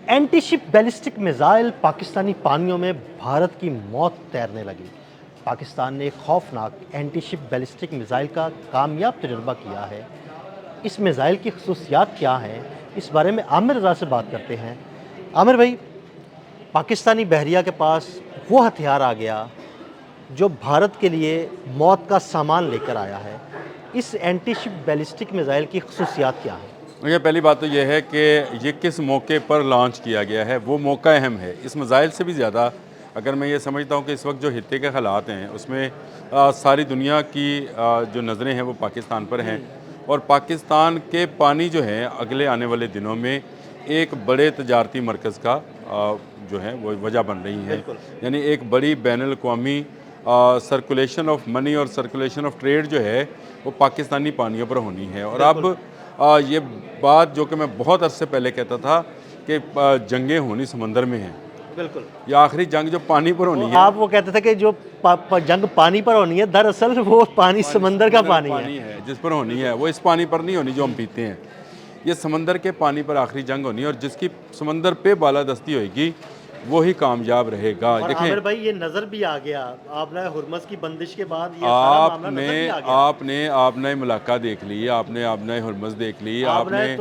Anti ship ballistic missile Pakistani पानियों में भारत की मौत तैरने लगी। पाकिस्तान ने एक खौफनाक एंटी शिप बैलिस्टिक मिसाइल का कामयाब तजुर्बा किया है। इस मिसाइल की खसूसियात क्या हैं, इस बारे में आमिर रज़ा से बात करते हैं। आमिर भाई, पाकिस्तानी बहरिया के पास वो हथियार आ गया जो भारत के लिए मौत का सामान लेकर आया है। इस एंटी शिप बैलिस्टिक मिसाइल की खसूसियात क्या हैं? देखिए, पहली बात तो ये है कि ये किस मौके पर लॉन्च किया गया है, वो मौका अहम है। इस मिसाइल से भी ज़्यादा अगर मैं ये समझता हूँ कि इस वक्त जो हित्ते के हालात हैं उसमें सारी दुनिया की जो नज़रें हैं वो पाकिस्तान पर हैं, और पाकिस्तान के पानी जो है अगले आने वाले दिनों में एक बड़े तजारती मरकज़ का जो है वो वजह बन रही है। यानी एक बड़ी बैनुल अक़वामी सर्कुलेशन ऑफ मनी और सर्कुलेशन ऑफ ट्रेड जो है वो पाकिस्तानी पानियों पर होनी है। और अब ये बात जो कि मैं बहुत अरसे पहले कहता था कि जंगें होनी समंदर में हैं, बिल्कुल। या आखिरी जंग जो पानी पर होनी है। आप वो कहते थे कि जो जंग पानी पर होनी है, दरअसल वो पानी समंदर का पानी है। जिस पर होनी है वो इस पानी पर नहीं होनी जो हम पीते हैं। ये समंदर के पानी पर आखिरी जंग होनी है, और जिसकी समंदर पे बालादस्ती होगी वो ही कामयाब रहेगा। और देखें, आमिर भाई, ये नजर भी आ गया आपने हुर्मस की बंदिश के बाद, ये सारा मामला नजर भी आ गया। आपने मुलाका देख ली, आपने आपने हुर्मस देख ली, आपने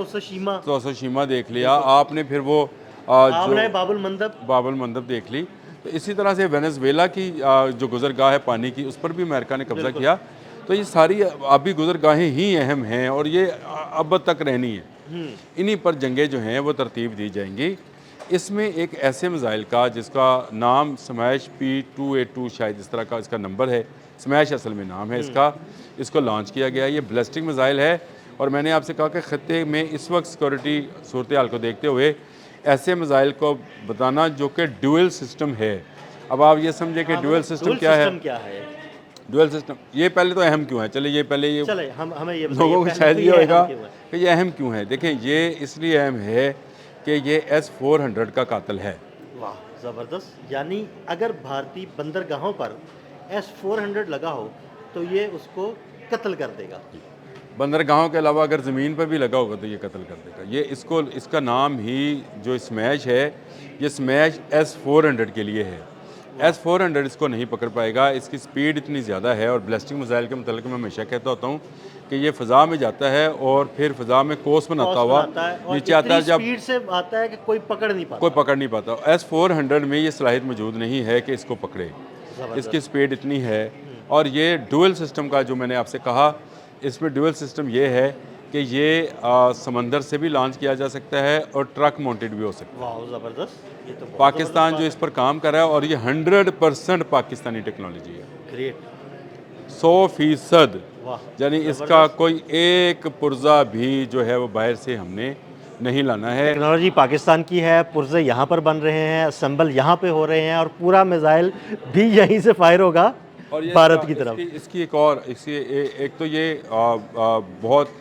तोसोशीमा देख लिया, आपने फिर वो आपने जो बाबुल मंदब देख ली। तो इसी तरह से वेनेजुएला की जो गुजरगाह है पानी की, उस पर भी अमेरिका ने कब्जा किया। तो ये सारी अभी गुजरगाहें ही अहम हैं, और ये अब तक रहनी है। इन्हीं पर जंगें जो हैं वो तरतीब दी जाएंगी। इसमें एक ऐसे मिसाइल का जिसका नाम स्मैश P282 शायद इस तरह का इसका नंबर है, स्मैश असल में नाम है इसका, इसको लॉन्च किया गया है। ये बैलिस्टिक मिसाइल है, और मैंने आपसे कहा कि खत्ते में इस वक्त सिक्योरिटी सूरत हाल को देखते हुए ऐसे मिसाइल को बताना जो कि ड्यूअल सिस्टम है। अब आप ये समझे कि ड्यूअल सिस्टम क्या है। ड्यूअल सिस्टम ये पहले तो अहम क्यों है, चलिए पहले ये हमें ये लोगों को शायद ये होगा कि ये अहम क्यों है। देखें, ये इसलिए अहम है कि ये S-400 का कातिल है। वाह, ज़बरदस्त। यानी अगर भारतीय बंदरगाहों पर S-400 लगा हो तो ये उसको कत्ल कर देगा। बंदरगाहों के अलावा अगर ज़मीन पर भी लगा होगा तो ये कत्ल कर देगा। ये इसका नाम ही जो स्मैश है, ये स्मैश S-400 के लिए है। S-400 इसको नहीं पकड़ पाएगा, इसकी स्पीड इतनी ज़्यादा है। और बैलिस्टिक मिसाइल के मतलब मैं हमेशा कहता होता हूँ कि ये फ़ज़ा में जाता है और फिर फ़ज़ा में कोस बनाता हुआ नीचे आता है। जब स्पीड से आता है कि कोई पकड़ नहीं पाता। S-400 में ये सलाहियत मौजूद नहीं है कि इसको पकड़े, इसकी स्पीड इतनी है। और ये डुअल सिस्टम का जो मैंने आपसे कहा, इसमें डुअल सिस्टम ये है कि ये समंदर से भी लॉन्च किया जा सकता है और ट्रक माउंटेड भी हो सकता है। वाह, ज़बरदस्त। ये तो पाकिस्तान जो इस पर काम कर रहा है, और ये 100% पाकिस्तानी टेक्नोलॉजी है। ग्रेट। 100%। यानी इसका कोई एक पुर्जा भी जो है वो बाहर से हमने नहीं लाना है। टेक्नोलॉजी पाकिस्तान की है, पुर्जे यहाँ पर बन रहे हैं, असेंबल यहाँ पे हो रहे हैं, और पूरा मिसाइल भी यहीं से फायर होगा भारत की तरफ। इसकी एक तो ये बहुत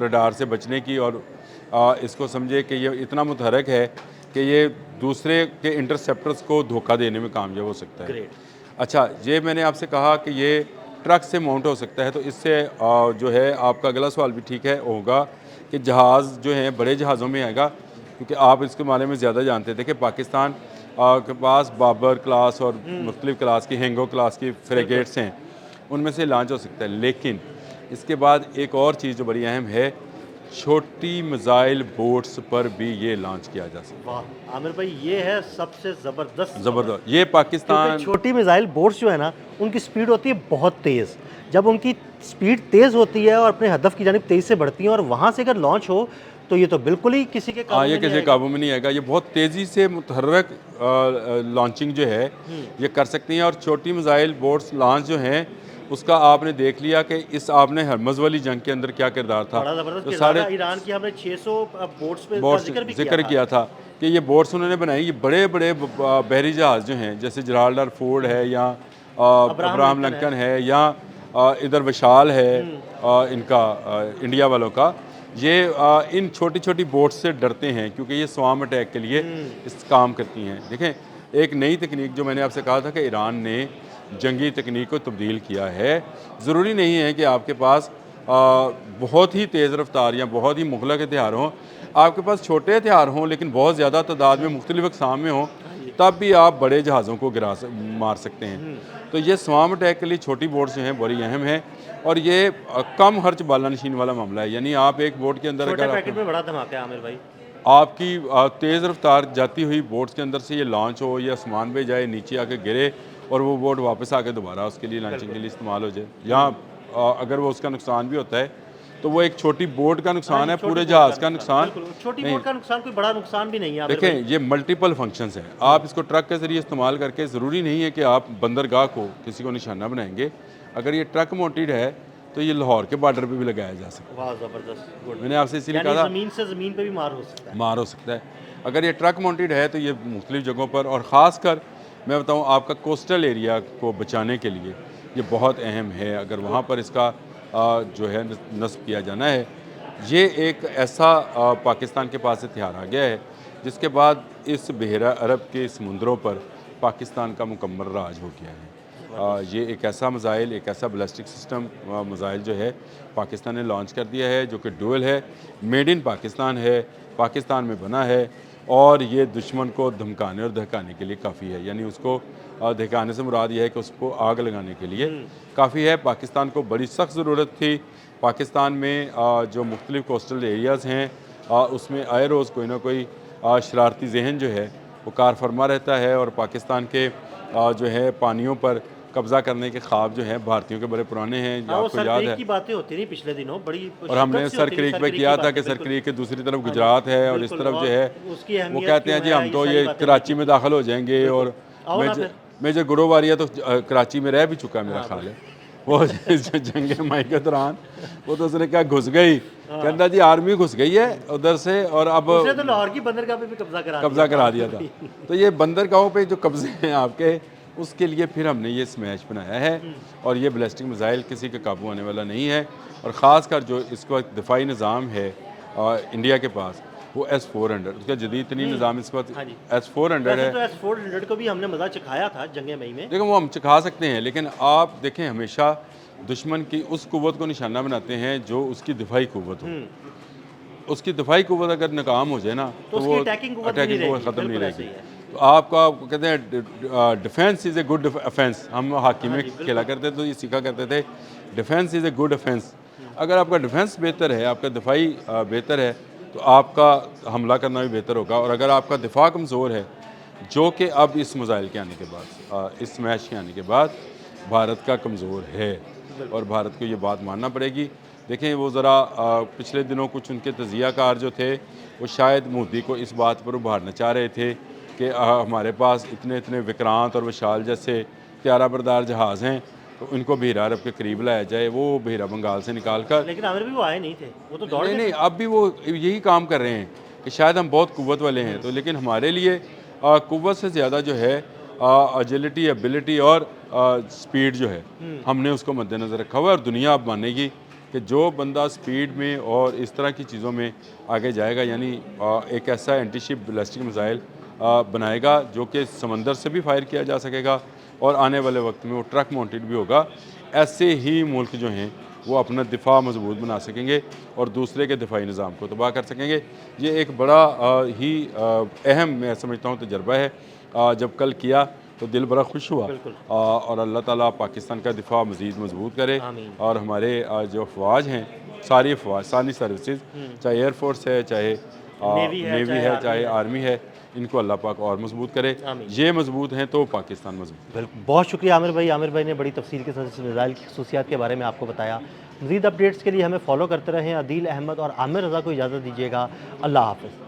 रडार से बचने की, और इसको समझे कि ये इतना मुतहरक है कि ये दूसरे के इंटरसेप्टर्स को धोखा देने में कामयाब हो सकता है। अच्छा, ये मैंने आपसे कहा कि ये ट्रक से माउंट हो सकता है, तो इससे जो है आपका अगला सवाल भी ठीक है होगा कि जहाज़ जो हैं बड़े जहाज़ों में आएगा, क्योंकि आप इसके बारे में ज़्यादा जानते थे कि पाकिस्तान के पास बाबर क्लास और मुख्तलिफ क्लास की, हेंगो क्लास की फ्रिगेट्स हैं, उनमें से लॉन्च हो सकता है। लेकिन इसके बाद एक और चीज़ जो बड़ी अहम है, छोटी मिसाइल बोट्स पर भी ये लॉन्च किया जा सकता है। वाह आमिर भाई, ये है सबसे ज़बरदस्त। ये पाकिस्तान छोटी मिसाइल बोट्स जो है ना, उनकी स्पीड होती है बहुत तेज़। जब उनकी स्पीड तेज़ होती है और अपने हदफ की जानिब तेज़ी से बढ़ती है, और वहाँ से अगर लॉन्च हो तो ये तो बिल्कुल ही किसी के काबू में नहीं आएगा। ये बहुत तेज़ी से मुतहर्रक लॉन्चिंग जो है ये कर सकती हैं। और छोटी मिसाइल बोट्स लॉन्च जो हैं उसका आपने देख लिया कि इस आपने हरमज़ वाली जंग के अंदर क्या किरदार था। तो सारे ईरान की हमने 600 बोट्स पे जिक्र किया था कि ये बोट्स उन्होंने बनाई। ये बड़े बड़े बहरी जहाज़ जो हैं, जैसे जराल्डर फोर्ड है, या अब्राहम लिंकन है, या इधर विशाल है इनका इंडिया वालों का, ये इन छोटी छोटी बोट्स से डरते हैं क्योंकि ये स्वाम अटैक के लिए इस काम करती हैं। देखें, एक नई तकनीक जो मैंने आपसे कहा था कि ईरान ने जंगी तकनीक को तब्दील किया है। ज़रूरी नहीं है कि आपके पास बहुत ही तेज़ रफ्तार या बहुत ही मुगलक हथियार हों, आपके पास छोटे हथियार हों लेकिन बहुत ज़्यादा तादाद में मुख्तलिफ अक़साम में हों, तब भी आप बड़े जहाज़ों को मार सकते हैं। तो ये स्वार्म अटैक के लिए छोटी बोट्स जो हैं बड़ी अहम है, और ये कम खर्च बालानशीन वाला मामला है। यानी आप एक बोट के अंदर छोटे अगर पैकेट में बड़ा धमाका है आमिर भाई। आपकी तेज़ रफ्तार जाती हुई बोट्स के अंदर से ये लॉन्च हो या आसमान पे जाए, नीचे आके गिरे और वो बोट वापस आके दोबारा उसके लिए लॉन्चिंग के लिए इस्तेमाल हो जाए, या अगर वो उसका नुकसान भी होता है तो वो एक छोटी बोट का नुकसान है, पूरे जहाज़ का नुकसान बिल्कुल, छोटी नहीं। बोट का नुकसान कोई बड़ा नुकसान भी नहीं है आमिर भाई। देखें, ये मल्टीपल फंक्शंस हैं। आप इसको ट्रक के ज़रिए इस्तेमाल करके, ज़रूरी नहीं है कि आप बंदरगाह को किसी को निशाना बनाएंगे। अगर ये ट्रक माउंटेड है तो ये लाहौर के बॉर्डर पे भी लगाया जा सकता वाह ज़बरदस्त, गुड। है। मैंने आपसे इसीलिए यानी कहा था ज़मीन से ज़मीन पे भी मार हो सकता है। मार हो सकता है। अगर ये ट्रक माउंटेड है तो ये मुख्तलिफ जगहों पर, और ख़ास कर मैं बताऊँ आपका कोस्टल एरिया को बचाने के लिए ये बहुत अहम है। अगर वहाँ पर इसका जो है नस्ब किया जाना है, ये एक ऐसा पाकिस्तान के पास हथियार आ गया है जिसके बाद इस बहरा अरब के समुंदरों पर पाकिस्तान का मुकम्मल राज हो गया है। ये एक ऐसा मिज़ाइल, एक ऐसा बैलिस्टिक सिस्टम मिज़ाइल जो है पाकिस्तान ने लॉन्च कर दिया है, जो कि डुअल है, मेड इन पाकिस्तान है, पाकिस्तान में बना है, और ये दुश्मन को धमकाने और दहकाने के लिए काफ़ी है। यानी उसको दहकाने से मुराद ये है कि उसको आग लगाने के लिए काफ़ी है। पाकिस्तान को बड़ी सख्त ज़रूरत थी। पाकिस्तान में जो मुख्तलिफ कोस्टल एरियाज़ हैं उसमें आए रोज़ कोई ना कोई शरारती जहन जो है वो कार फरमा रहता है, और पाकिस्तान के जो है पानियों पर कब्ज़ा करने के ख्वाब जो हैं भारतीयों के बड़े पुराने हैं। आपको याद है की बातें होती थी पिछले दिनों बड़ी, और हमने शिद्दत से सर होती थी क्रीक सर पे क्रीक किया की था बातें, कि सर बिल्कुल। क्रीक के दूसरी तरफ हाँ जी, गुजरात है और इस बिल्कुल, तरफ जो और है उसकी वो अहमियत कहते हैं क्यों जी है, हम तो सारी ये बातें कराची होती में दाखिल हो जाएंगे, और आओ ना मेजर फिर। मेजर गुरुवारिया तो कराची में रह भी चुका है मेरा ख्याल है। वो जंग माई के दौरान वो तो उसने क्या घुस गई, कहता जी आर्मी घुस गई है उधर से, और अब उसने तो लाहौर की बंदरगाह पे भी कब्जा करा दिया था। तो ये बंदरगाहों पे जो कब्जे हैं आपके, उसके लिए फिर हमने ये स्मैश बनाया है, और ये बैलिस्टिक मिसाइल किसी के काबू आने वाला नहीं है। और ख़ास कर जो इसका दिफाई निज़ाम है इंडिया के पास, वो S-400 उसका जदीद तरीन निज़ाम इस वक्त हाँ जी। S-400 वैसे है। तो S-400 को भी हमने मज़ा चखाया था जंग मई में। देखो वो हम चखा सकते हैं, लेकिन आप देखें हमेशा दुश्मन की उस कुव्वत को निशाना बनाते हैं जो उसकी दिफाई कुव्वत हो। उसकी दिफाई कुव्वत अगर नाकाम हो जाए ना तो उसकी वो अटैकिंग कुव्वत भी नहीं रहेगी, ख़त्म नहीं बिल्कुल ऐसे रहेगी। ही है। तो आपका कहते हैं defence is a good offence, हम हॉकी में खेला करते थे तो ये सीखा करते थे, defence is a good offence. अगर आपका डिफेंस बेहतर है, आपका दिफाई बेहतर है, तो आपका हमला करना भी बेहतर होगा। और अगर आपका दिफा कमज़ोर है, जो कि अब इस मिसाइल के आने के बाद, इस स्मैश के आने के बाद भारत का कमज़ोर है, और भारत को ये बात मानना पड़ेगी। देखें वो ज़रा पिछले दिनों कुछ उनके तजियाकार जो थे वो शायद मोदी को इस बात पर उभारना चाह रहे थे कि हमारे पास इतने इतने विक्रांत और विशाल जैसे त्यारा बरदार जहाज़ हैं, तो इनको बहरा अरब के करीब लाया जाए, वो बहरा बंगाल से निकाल कर। लेकिन आमिर भी वो आए नहीं थे, वो तो दौड़ नहीं गए नहीं, थे। अब भी वो यही काम कर रहे हैं कि शायद हम बहुत कुव्वत वाले हैं, तो लेकिन हमारे लिए कुव्वत से ज़्यादा जो है एजिलिटी, एबिलिटी और स्पीड जो है, हमने उसको मद्देनज़र रखा हुआ है। और दुनिया अब मानेगी कि जो बंदा स्पीड में और इस तरह की चीज़ों में आगे जाएगा, यानी एक ऐसा एंटीशिप बैलिस्टिक मिसाइल बनाएगा जो कि समंदर से भी फायर किया जा सकेगा, और आने वाले वक्त में वो ट्रक माउंटेड भी होगा। ऐसे ही मुल्क जो हैं वो अपना दिफा मजबूत बना सकेंगे और दूसरे के दिफाई निज़ाम को तबाह कर सकेंगे। ये एक बड़ा ही अहम मैं समझता हूँ तजर्बा है। जब कल किया तो दिल बड़ा खुश हुआ, और अल्लाह ताला पाकिस्तान का दिफा मज़ीद मजबूत करे, आमीन। और हमारे जो अफवाज हैं, सारी अफवाज, सारी सर्विसेज, चाहे एयरफोर्स है, चाहे नेवी है, चाहे आर्मी है, इनको अल्लाह पाक और मजबूत करे। आमीन। ये मजबूत हैं तो पाकिस्तान मजबूत। बिल्कुल, बहुत शुक्रिया आमिर भाई। आमिर भाई ने बड़ी तफसील के साथ इस मिसाइल की खसूसियात के बारे में आपको बताया। मज़ीद अपडेट्स के लिए हमें फॉलो करते रहें। अदील अहमद और आमिर रज़ा को इजाज़त दीजिएगा। अल्लाह हाफ़िज़।